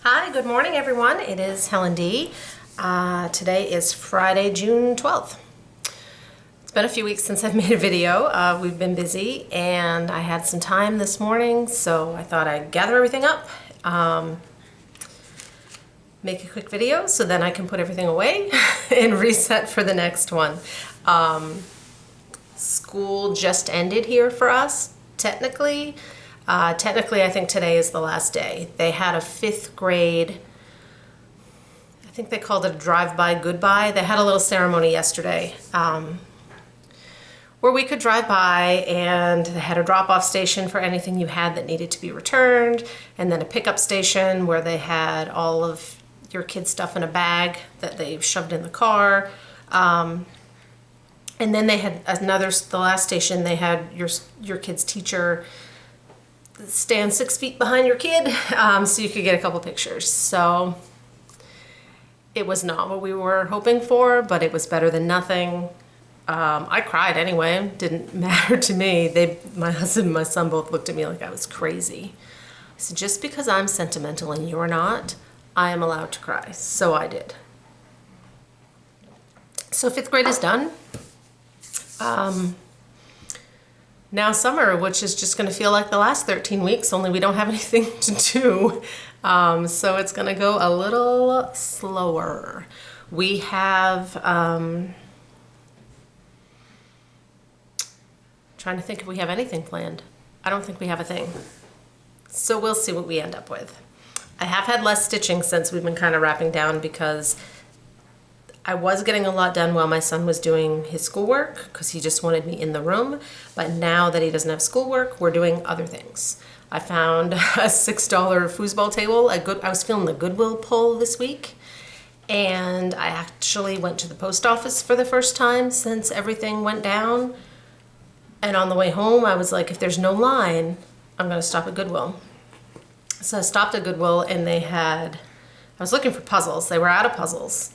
Hi, good morning everyone. It is Helen D. Today is Friday, June 12th. It's been a few weeks since I've made a video. We've been busy and I had some time this morning, so I thought I'd gather everything up, make a quick video so then I can put everything away and reset for the next one. School just ended here for us, technically. I think today is the last day. They had a 5th grade, I think they called it a drive-by goodbye. They had a little ceremony yesterday where we could drive by, and they had a drop-off station for anything you had that needed to be returned, and then a pickup station where they had all of your kids' stuff in a bag that they shoved in the car. And then they had the last station, they had your kid's teacher stand 6 feet behind your kid so you could get a couple pictures. So it was not what we were hoping for, but it was better than nothing. I cried anyway, didn't matter to me. My husband and my son both looked at me like I was crazy. I said, just because I'm sentimental and you're not, I am allowed to cry. So I did. So 5th grade is done. Now summer, which is just going to feel like the last 13 weeks, only we don't have anything to do. So it's going to go a little slower. We have, trying to think if we have anything planned. I don't think we have a thing. So we'll see what we end up with. I have had less stitching since we've been kind of wrapping down because I was getting a lot done while my son was doing his schoolwork because he just wanted me in the room. But now that he doesn't have schoolwork, we're doing other things. I found a $6 foosball table. I was feeling the Goodwill pull this week. And I actually went to the post office for the first time since everything went down. And on the way home, I was like, if there's no line, I'm going to stop at Goodwill. So I stopped at Goodwill and I was looking for puzzles. They were out of puzzles.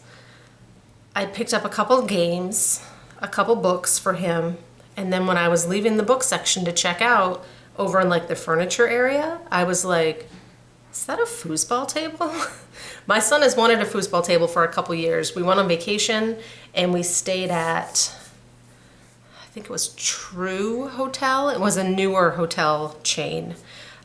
I picked up a couple games, a couple books for him, and then when I was leaving the book section to check out, over in like the furniture area, I was like, is that a foosball table? My son has wanted a foosball table for a couple years. We went on vacation and we stayed at, I think it was True Hotel. It was a newer hotel chain.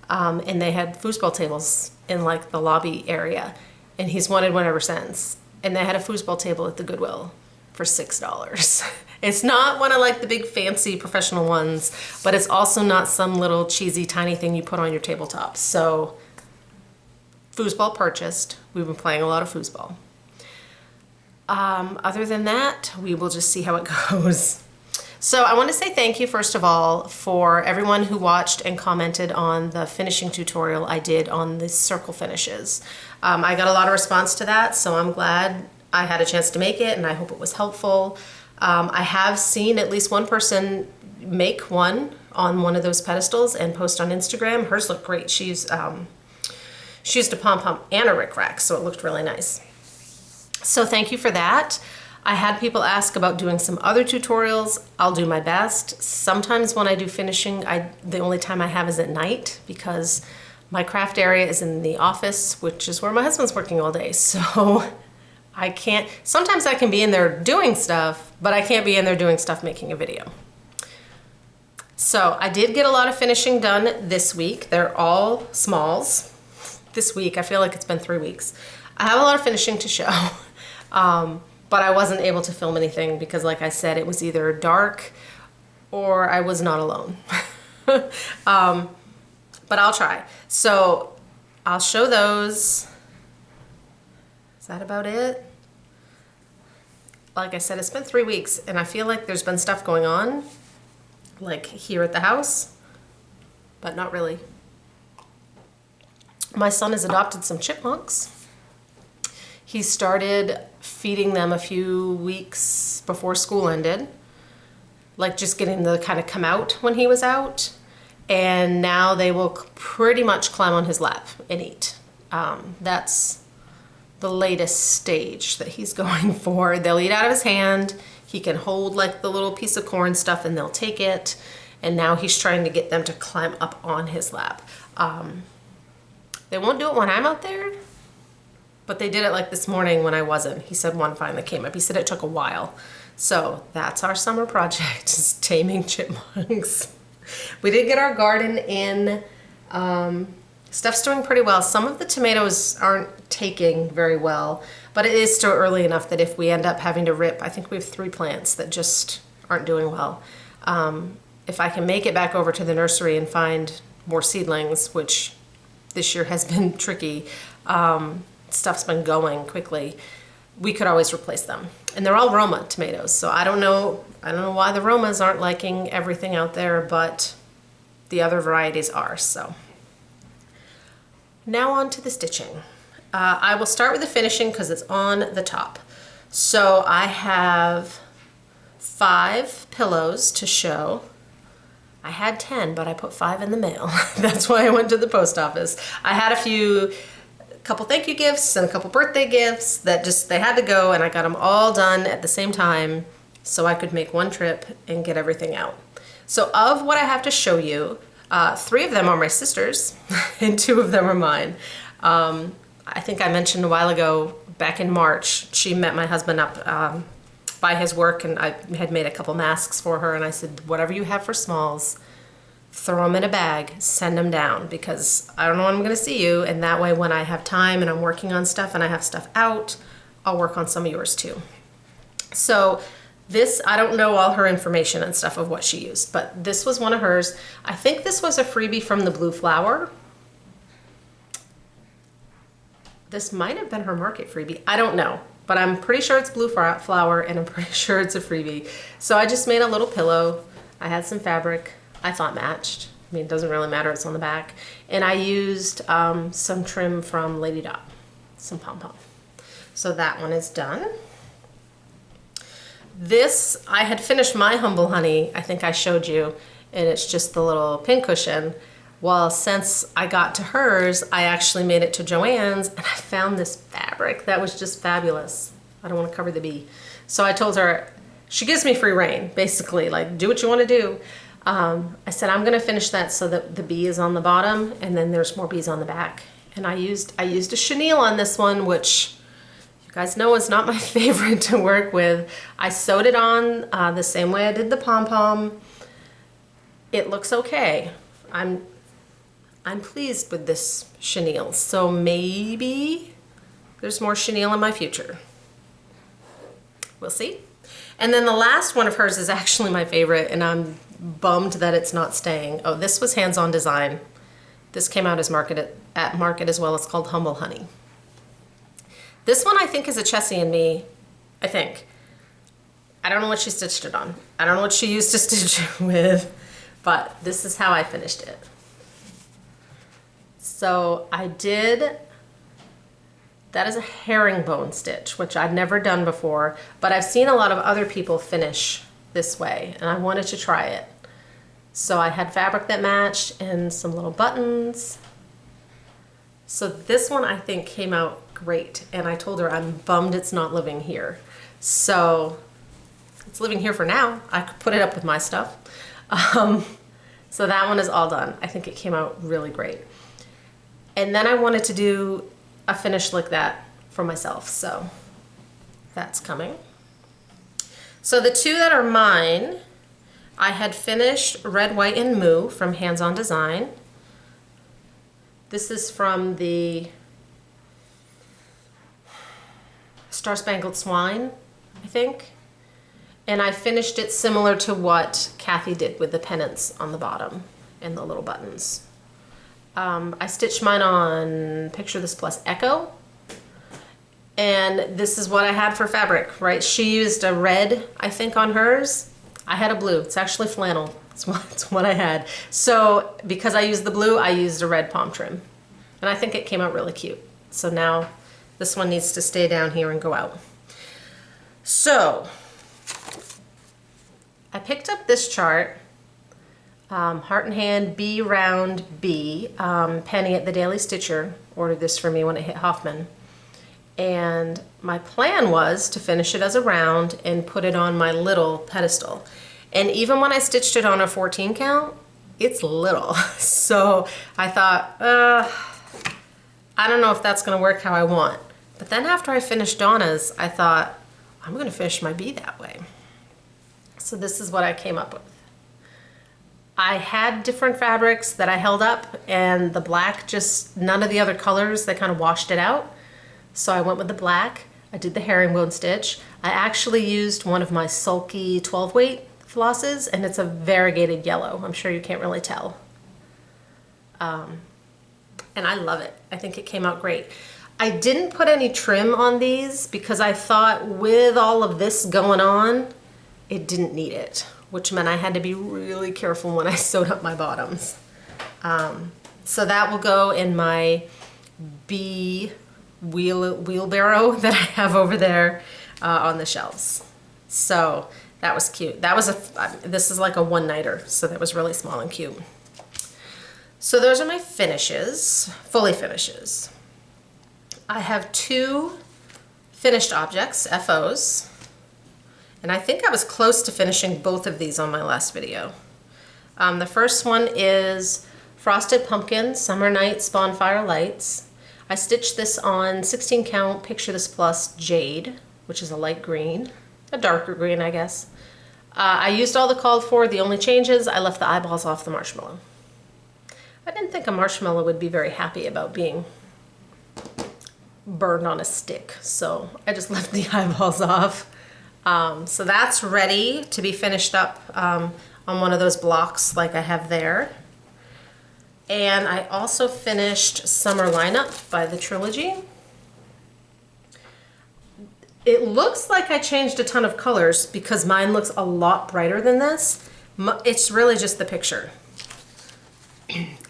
And they had foosball tables in like the lobby area, and he's wanted one ever since. And they had a foosball table at the Goodwill for $6. It's not one of like the big fancy professional ones, but it's also not some little cheesy tiny thing you put on your tabletop. So foosball purchased. We've been playing a lot of foosball. Other than that, we will just see how it goes. So I want to say thank you, first of all, for everyone who watched and commented on the finishing tutorial I did on the circle finishes. I got a lot of response to that, so I'm glad I had a chance to make it, and I hope it was helpful. I have seen at least one person make one on one of those pedestals and post on Instagram. Hers looked great. She used a pom-pom and a rickrack, so it looked really nice. So thank you for that. I had people ask about doing some other tutorials. I'll do my best. Sometimes when I do finishing, the only time I have is at night because my craft area is in the office, which is where my husband's working all day. So I can't, sometimes I can be in there doing stuff, but I can't be in there doing stuff making a video. So I did get a lot of finishing done this week. They're all smalls. This week, I feel like it's been 3 weeks. I have a lot of finishing to show. But I wasn't able to film anything because, like I said, it was either dark or I was not alone. But I'll try. So I'll show those. Is that about it? Like I said, it's been 3 weeks and I feel like there's been stuff going on, like here at the house, but not really. My son has adopted some chipmunks. He started feeding them a few weeks before school ended, like just getting them to kind of come out when he was out. And now they will pretty much climb on his lap and eat. That's the latest stage that he's going for. They'll eat out of his hand. He can hold like the little piece of corn stuff and they'll take it. And now he's trying to get them to climb up on his lap. They won't do it when I'm out there, But they did it like this morning when I wasn't. He said one finally came up. He said it took a while. So that's our summer project, is taming chipmunks. We did get our garden in. Stuff's doing pretty well. Some of the tomatoes aren't taking very well, but it is still early enough that if we end up having to rip, I think we have 3 plants that just aren't doing well. If I can make it back over to the nursery and find more seedlings, which this year has been tricky, stuff's been going quickly, we could always replace them. And they're all Roma tomatoes, so I don't know why the Romas aren't liking everything out there, but the other varieties are. So now on to the stitching. I will start with the finishing because it's on the top. So I have 5 pillows to show. I had 10, but I put 5 in the mail. That's why I went to the post office. I had a couple thank you gifts and a couple birthday gifts that they had to go, and I got them all done at the same time so I could make one trip and get everything out. So of what I have to show you, 3 of them are my sister's and 2 of them are mine. I think I mentioned a while ago, back in March, she met my husband up by his work, and I had made a couple masks for her, and I said, whatever you have for smalls, throw them in a bag, send them down, because I don't know when I'm gonna see you, and that way when I have time and I'm working on stuff and I have stuff out, I'll work on some of yours too. So this, I don't know all her information and stuff of what she used, but this was one of hers. I think this was a freebie from the Blue Flower. This might have been her market freebie, I don't know. But I'm pretty sure it's Blue Flower, and I'm pretty sure it's a freebie. So I just made a little pillow. I had some fabric I thought matched. I mean, it doesn't really matter, it's on the back. And I used some trim from Lady Dot, some pom-pom. So that one is done. This, I had finished my Humble Honey, I think I showed you, and it's just the little pincushion. Well, since I got to hers, I actually made it to Joann's, and I found this fabric that was just fabulous. I don't want to cover the bee. So I told her, she gives me free reign, basically, like, do what you want to do. I said, I'm going to finish that so that the bee is on the bottom, and then there's more bees on the back. And I used a chenille on this one, which you guys know is not my favorite to work with. I sewed it on the same way I did the pom-pom. It looks okay. I'm pleased with this chenille, so maybe there's more chenille in my future. We'll see. And then the last one of hers is actually my favorite, and I'm bummed that it's not staying. Oh, this was Hands-On Design. This came out as at market as well. It's called Humble Honey. This one I think is a Chessie and Me, I think. I don't know what she stitched it on. I don't know what she used to stitch it with, but this is how I finished it. So I did, that is a herringbone stitch, which I'd never done before, but I've seen a lot of other people finish this way, and I wanted to try it. So I had fabric that matched and some little buttons. So this one I think came out great, and I told her I'm bummed it's not living here. So it's living here for now. I could put it up with my stuff. So that one is all done. I think it came out really great. And then I wanted to do a finish like that for myself, so that's coming. So the 2 that are mine, I had finished Red, White, and Moo from Hands-On Design. This is from the Star Spangled Swine, I think. And I finished it similar to what Kathy did with the pennants on the bottom and the little buttons. I stitched mine on Picture This Plus Echo, and this is what I had for fabric, right? She used a red, I think, on hers. I had a blue. It's actually flannel. It's what I had. So because I used the blue, I used a red pom trim, and I think it came out really cute. So now this one needs to stay down here and go out. So I picked up this chart. Heart and Hand Bee Round Bee. Penny at the Daily Stitcher ordered this for me when it hit Hoffman. And my plan was to finish it as a round and put it on my little pedestal. And even when I stitched it on a 14 count, it's little. So I thought, I don't know if that's gonna work how I want. But then after I finished Donna's, I thought, I'm gonna finish my bee that way. So this is what I came up with. I had different fabrics that I held up, and the black, just none of the other colors, they kind of washed it out. So I went with the black. I did the herringbone stitch. I actually used one of my Sulky 12 weight flosses, and it's a variegated yellow. I'm sure you can't really tell. And I love it. I think it came out great. I didn't put any trim on these because I thought with all of this going on, it didn't need it, which meant I had to be really careful when I sewed up my bottoms. So that will go in my bee wheelbarrow that I have over there on the shelves. So that was cute. That was this is like a one-nighter, so that was really small and cute. So those are my finishes, fully finishes. I have 2 finished objects, FOs, and I think I was close to finishing both of these on my last video. The first one is Frosted Pumpkin Summer Nights Bonfire Lights. I stitched this on 16 count Picture This Plus Jade, which is a light green, a darker green, I guess. I used all the called for. The only changes, I left the eyeballs off the marshmallow. I didn't think a marshmallow would be very happy about being burned on a stick, so I just left the eyeballs off. So that's ready to be finished up on one of those blocks like I have there. And I also finished Summer Lineup by the Trilogy. It looks like I changed a ton of colors because mine looks a lot brighter than this. It's really just the picture.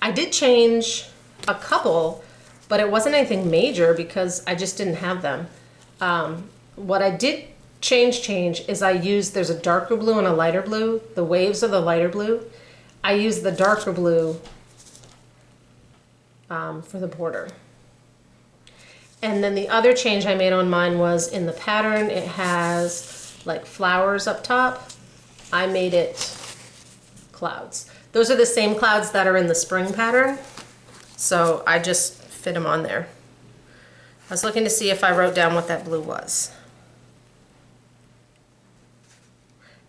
I did change a couple, but it wasn't anything major because I just didn't have them. What I did change is I used, there's a darker blue and a lighter blue. The waves are the lighter blue. I used the darker blue for the border. And then the other change I made on mine was in the pattern, it has like flowers up top. I made it clouds. Those are the same clouds that are in the spring pattern. So I just fit them on there. I was looking to see if I wrote down what that blue was.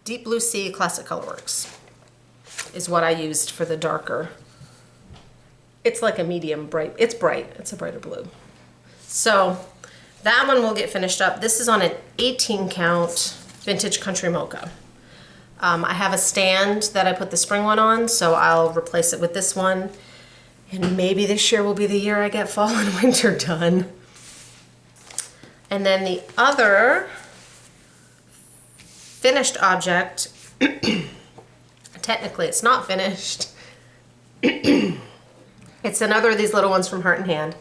Deep Blue Sea Classic Colorworks is what I used for the darker. It's like a medium bright. It's bright. It's a brighter blue. So that one will get finished up. This is on an 18 count Vintage Country Mocha. I have a stand that I put the spring one on, so I'll replace it with this one. And maybe this year will be the year I get fall and winter done. And then the other finished object, technically it's not finished. It's another of these little ones from Heart and Hand.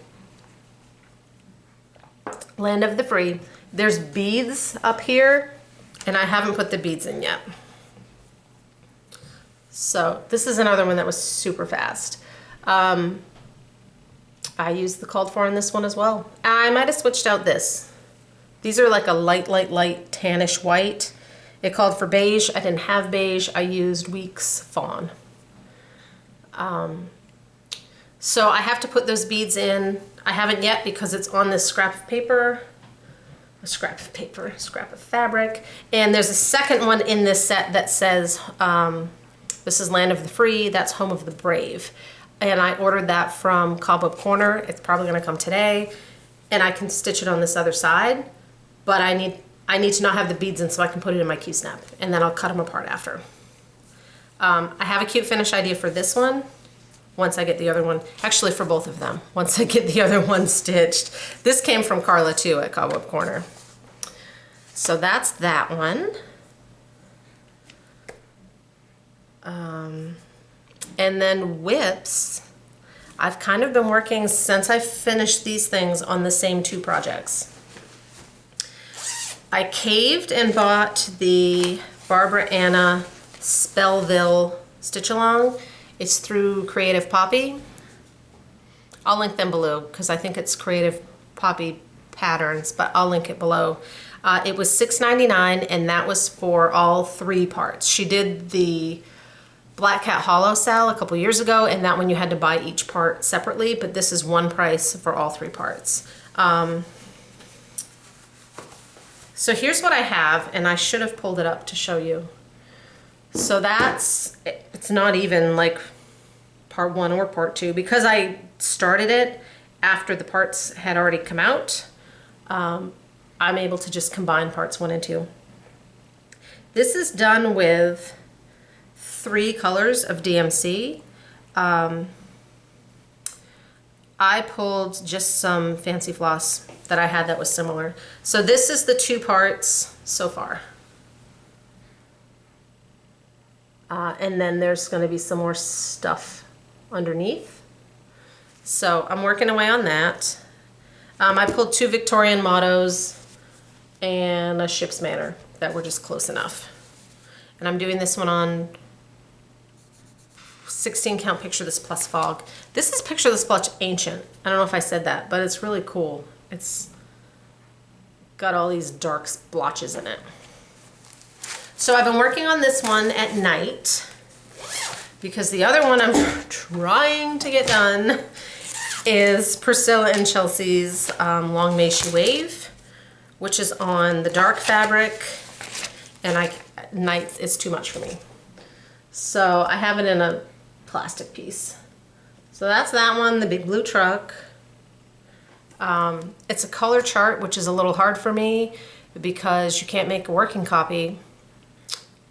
Land of the Free. There's beads up here, and I haven't put the beads in yet. So this is another one that was super fast. I used the called for on this one as well. I might have switched out this. These are like a light tannish white. It called for beige. I didn't have beige. I used Weeks Fawn. So I have to put those beads in. I haven't yet because it's on this scrap of paper. Scrap of fabric. And there's a second one in this set that says, this is Land of the Free, that's Home of the Brave. And I ordered that from Cowbweb Corner. It's probably gonna come today. And I can stitch it on this other side, but I need to not have the beads in so I can put it in my Q-snap, and then I'll cut them apart after. I have a cute finish idea for this one once I get the other one, actually for both of them, once I get the other one stitched. This came from Carla too at Cowbweb Corner. So that's that one. And then whips, I've kind of been working since I finished these things on the same 2 projects. I caved and bought the Barbara Anna Spellville Stitch Along. It's through Creative Poppy. I'll link them below because I think it's Creative Poppy patterns, but I'll link it below. It was $6.99 and that was for all 3 parts. She did the Black Cat Hollow sale a couple years ago, and that one you had to buy each part separately, but this is one price for all 3 parts. So here's what I have, and I should have pulled it up to show you. So it's not even like part 1 or part 2, because I started it after the parts had already come out. I'm able to just combine parts 1 and 2. This is done with 3 colors of DMC. I pulled just some fancy floss that I had that was similar. So this is the 2 parts so far. And then there's going to be some more stuff underneath. So I'm working away on that. I pulled 2 Victorian mottos and a ship's manner that were just close enough. And I'm doing this one on 16 count Picture This Plus Fog. This is Picture This Plus Ancient. I don't know if I said that, but it's really cool. It's got all these dark splotches in it. So I've been working on this one at night because the other one I'm trying to get done is Priscilla and Chelsea's Long May She Wave, which is on the dark fabric, and at night it's too much for me. So I have it in a plastic piece. So that's that one, the big blue truck. It's a color chart, which is a little hard for me because you can't make a working copy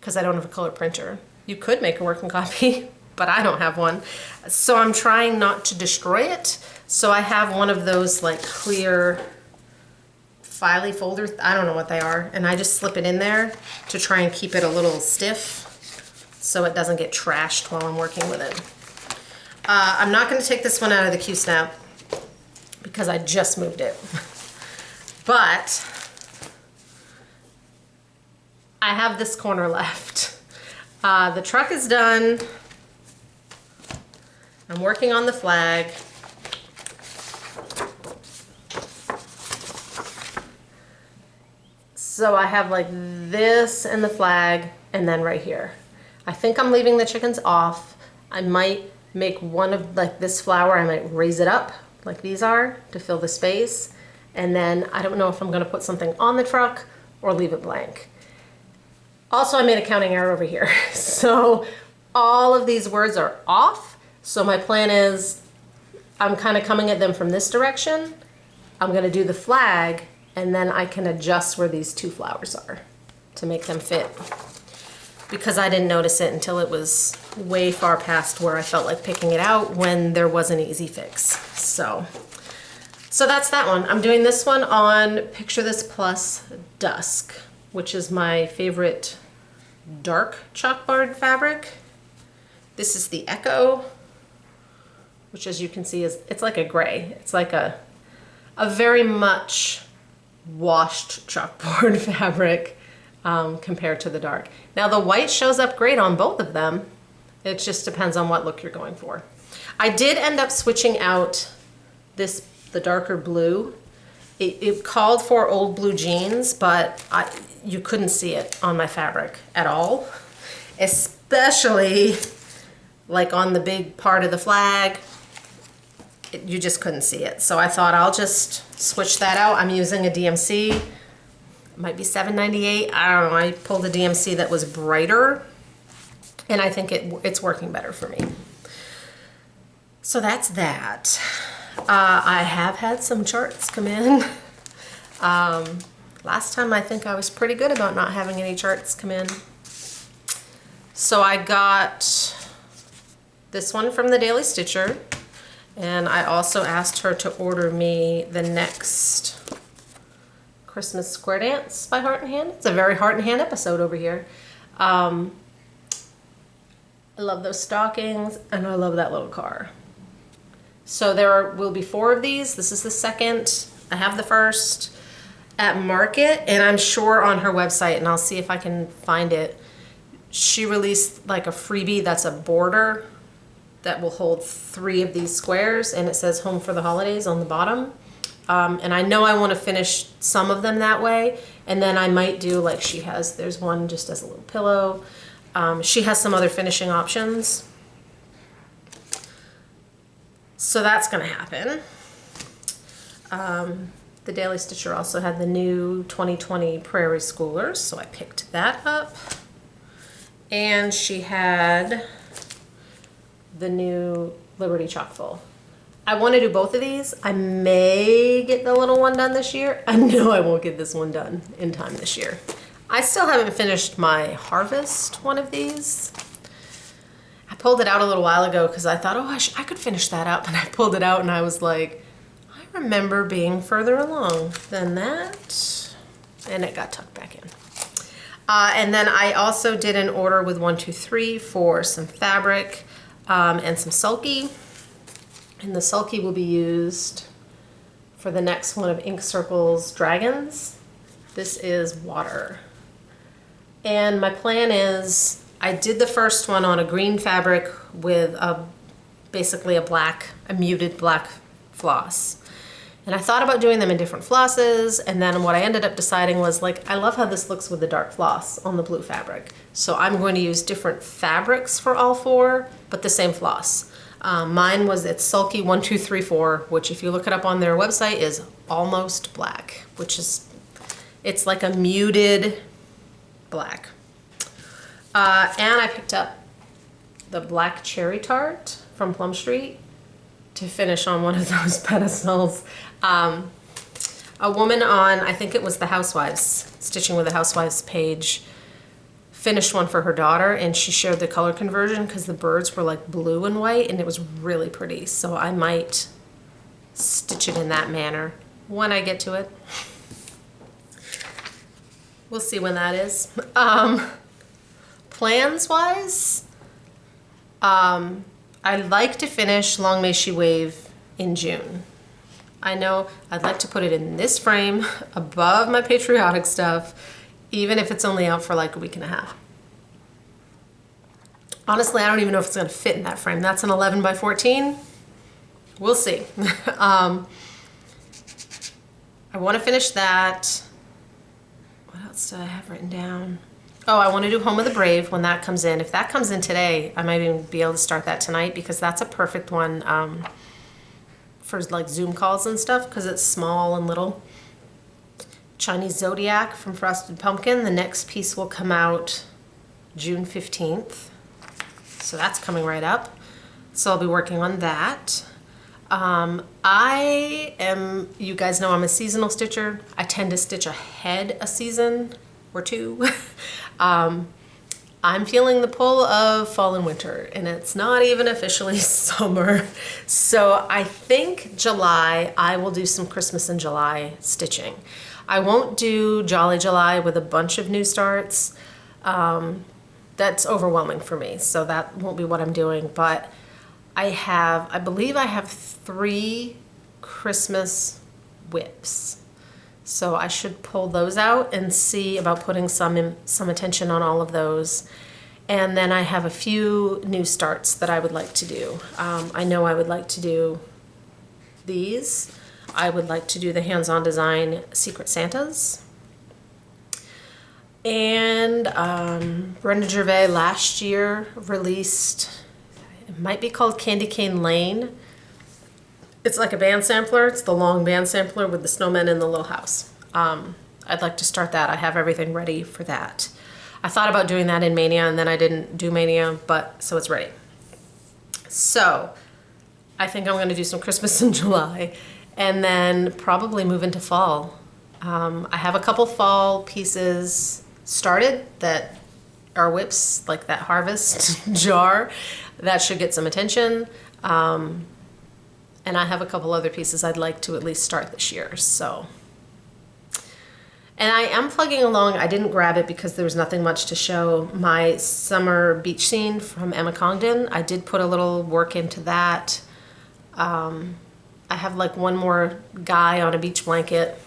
because I don't have a color printer. You could make a working copy, but I don't have one. So I'm trying not to destroy it. So I have one of those like clear filey folder, I don't know what they are, and I just slip it in there to try and keep it a little stiff so it doesn't get trashed while I'm working with it. I'm not going to take this one out of the Q-Snap because I just moved it. But I have this corner left. The truck is done. I'm working on the flag. So I have like this and the flag, and then right here. I think I'm leaving the chickens off. I might make one of like this flower, I might raise it up like these are to fill the space. And then I don't know if I'm gonna put something on the truck or leave it blank. Also, I made a counting error over here. So all of these words are off. So my plan is I'm kind of coming at them from this direction. I'm gonna do the flag, and then I can adjust where these 2 flowers are to make them fit. Because I didn't notice it until it was way far past where I felt like picking it out when there was an easy fix. So that's that one. I'm doing this one on Picture This Plus Dusk, which is my favorite dark chalkboard fabric. This is the Echo, which as you can see it's like a gray. It's like a very much washed chalkboard fabric compared to the dark. Now the white shows up great on both of them. It just depends on what look you're going for. I did end up switching out the darker blue. It called for old blue jeans, but you couldn't see it on my fabric at all, especially like on the big part of the flag. You just couldn't see it. So I thought I'll just switch that out. I'm using a DMC. It might be $7.98. I don't know. I pulled a DMC that was brighter, and I think it's working better for me. So that's that. I have had some charts come in. Last time I think I was pretty good about not having any charts come in. So I got this one from the Daily Stitcher, and I also asked her to order me the next Christmas Square Dance by Heart and Hand. It's a very Heart and Hand episode over here. I love those stockings, and I love that little car. So there will be 4 of these. This is the second. I have the first at Market, and I'm sure on her website, and I'll see if I can find it. She released like a freebie that's a border that will hold 3 of these squares, and it says Home for the Holidays on the bottom. And I know I want to finish some of them that way, and then I might do like she has. There's one just as a little pillow. She has some other finishing options. So that's going to happen. The Daily Stitcher also had the new 2020 Prairie Schoolers, so I picked that up. And she had the new Liberty Chockfull. I want to do both of these. I may get the little one done this year. I know I won't get this one done in time this year. I still haven't finished my Harvest one of these. I pulled it out a little while ago because I thought, oh, I could finish that up. And I pulled it out and I was like, I remember being further along than that. And it got tucked back in. And then I also did an order with 123 for some fabric and some sulky. And the sulky will be used for the next one of Ink Circle's Dragons. This is water. And my plan is, I did the first one on a green fabric with basically a muted black floss. And I thought about doing them in different flosses, and then what I ended up deciding was, like, I love how this looks with the dark floss on the blue fabric. So I'm going to use different fabrics for all four, but the same floss. Mine was, it's Sulky 1234, which if you look it up on their website is almost black, which is, it's like a muted black. And I picked up the black cherry tart from Plum Street to finish on one of those pedestals. A woman on, I think it was the Housewives, Stitching with the Housewives page, finished one for her daughter, and she shared the color conversion because the birds were like blue and white, and it was really pretty. So I might stitch it in that manner when I get to it. We'll see when that is. Plans wise, I'd like to finish Long May She Wave in June. I know I'd like to put it in this frame above my patriotic stuff, even if it's only out for like a week and a half. Honestly, I don't even know if it's gonna fit in that frame. That's an 11 by 14. We'll see. I wanna finish that. What else do I have written down? Oh, I want to do Home of the Brave when that comes in. If that comes in today, I might even be able to start that tonight because that's a perfect one for like Zoom calls and stuff because it's small and little. Chinese Zodiac from Frosted Pumpkin. The next piece will come out June 15th. So that's coming right up. So I'll be working on that. You guys know I'm a seasonal stitcher. I tend to stitch ahead a season or two. I'm feeling the pull of fall and winter, and it's not even officially summer. So I think July, I will do some Christmas in July stitching. I won't do Jolly July with a bunch of new starts. That's overwhelming for me, so that won't be what I'm doing. But I believe I have 3 Christmas whips. So I should pull those out and see about putting some attention on all of those. And then I have a few new starts that I would like to do. I know I would like to do these. I would like to do the hands-on design Secret Santas. And Brenda Gervais last year released, it might be called Candy Cane Lane. It's like a band sampler. It's the long band sampler with the snowmen in the little house. I'd like to start that. I have everything ready for that. I thought about doing that in Mania and then I didn't do Mania, so it's ready. So I think I'm gonna do some Christmas in July and then probably move into fall. I have a couple fall pieces started that are whips, like that Harvest jar. That should get some attention. And I have a couple other pieces I'd like to at least start this year, so. And I am plugging along. I didn't grab it because there was nothing much to show. My summer beach scene from Emma Congdon. I did put a little work into that. I have like one more guy on a beach blanket,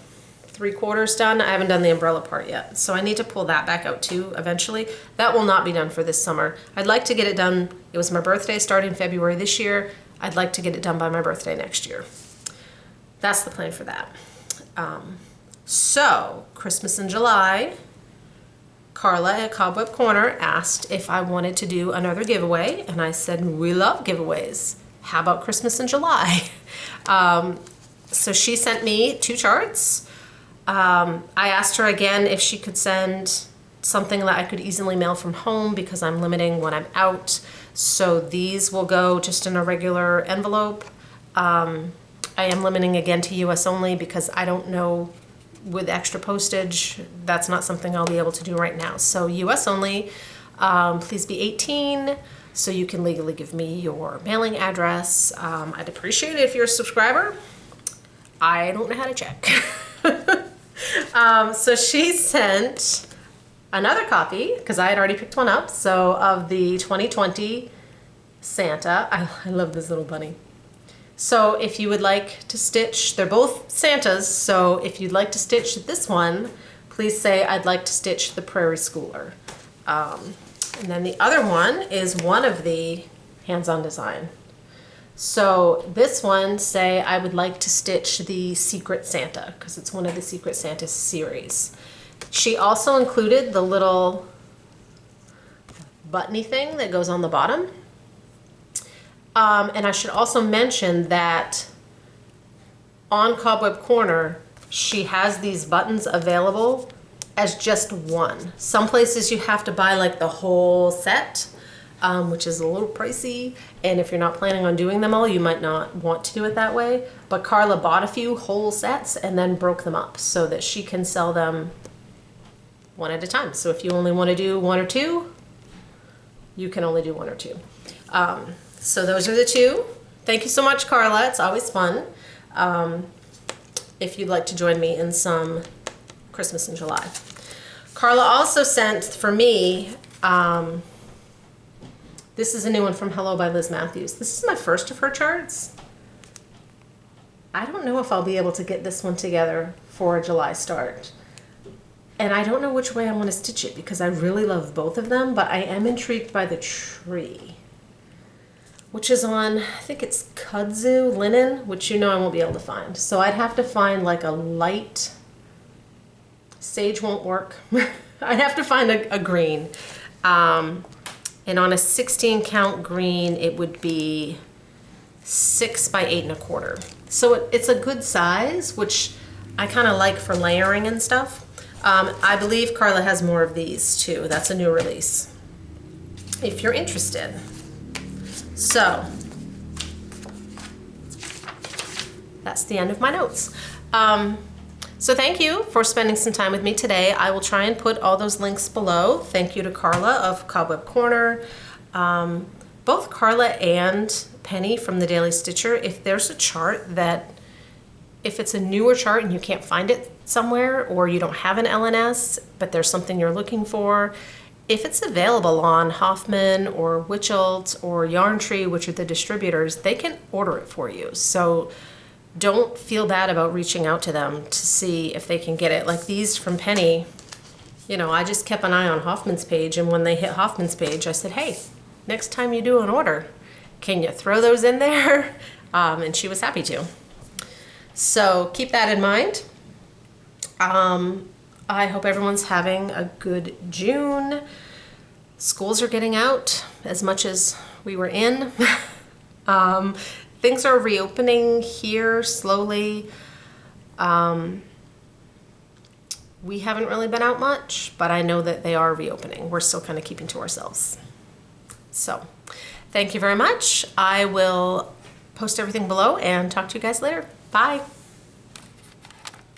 3/4 done. I haven't done the umbrella part yet. So I need to pull that back out too eventually. That will not be done for this summer. I'd like to get it done. It was my birthday, starting February this year. I'd like to get it done by my birthday next year. That's the plan for that. So, Christmas in July, Carla at Cowbweb Corner asked if I wanted to do another giveaway, and I said, we love giveaways. How about Christmas in July? So she sent me 2 charts. I asked her again if she could send something that I could easily mail from home because I'm limiting when I'm out. So these will go just in a regular envelope. I am limiting again to US only because I don't know with extra postage, that's not something I'll be able to do right now. So US only, please be 18 so you can legally give me your mailing address. I'd appreciate it if you're a subscriber. I don't know how to check. So she sent another copy, because I had already picked one up, so of the 2020 Santa. I love this little bunny. So if you would like to stitch, they're both Santas, so if you'd like to stitch this one, please say, I'd like to stitch the Prairie Schooler. And then the other one is one of the hands-on design. So this one, say, I would like to stitch the Secret Santa, because it's one of the Secret Santa series. She also included the little buttony thing that goes on the bottom. And I should also mention that on Cowbweb Corner, she has these buttons available as just one. Some places you have to buy like the whole set, which is a little pricey. And if you're not planning on doing them all, you might not want to do it that way. But Carla bought a few whole sets and then broke them up so that she can sell them one at a time. So if you only want to do 1 or 2, you can only do 1 or 2. So those are the 2. Thank you so much, Carla. It's always fun. If you'd like to join me in some Christmas in July. Carla also sent for me, this is a new one from Hello by Liz Matthews. This is my first of her charts. I don't know if I'll be able to get this one together for a July start. And I don't know which way I want to stitch it because I really love both of them, but I am intrigued by the tree, which is on, I think it's kudzu linen, which you know I won't be able to find. So I'd have to find like a light, sage won't work. I'd have to find a green. And on a 16 count green, it would be 6 by 8 1/4. So it's a good size, which I kind of like for layering and stuff. I believe Carla has more of these too. That's a new release, if you're interested. So that's the end of my notes. So thank you for spending some time with me today. I will try and put all those links below. Thank you to Carla of Cowbweb Corner. Both Carla and Penny from the Daily Stitcher, if there's a chart that, if it's a newer chart and you can't find it somewhere, or you don't have an LNS, but there's something you're looking for, if it's available on Hoffman or Witchelt or Yarn Tree, which are the distributors, they can order it for you. So don't feel bad about reaching out to them to see if they can get it. Like these from Penny, you know, I just kept an eye on Hoffman's page, and when they hit Hoffman's page, I said, hey, next time you do an order, can you throw those in there? And she was happy to. So keep that in mind. I hope everyone's having a good June. Schools are getting out as much as we were in. Things are reopening here slowly. We haven't really been out much, but I know that they are reopening. We're still kind of keeping to ourselves. So thank you very much. I will post everything below and talk to you guys later. Bye.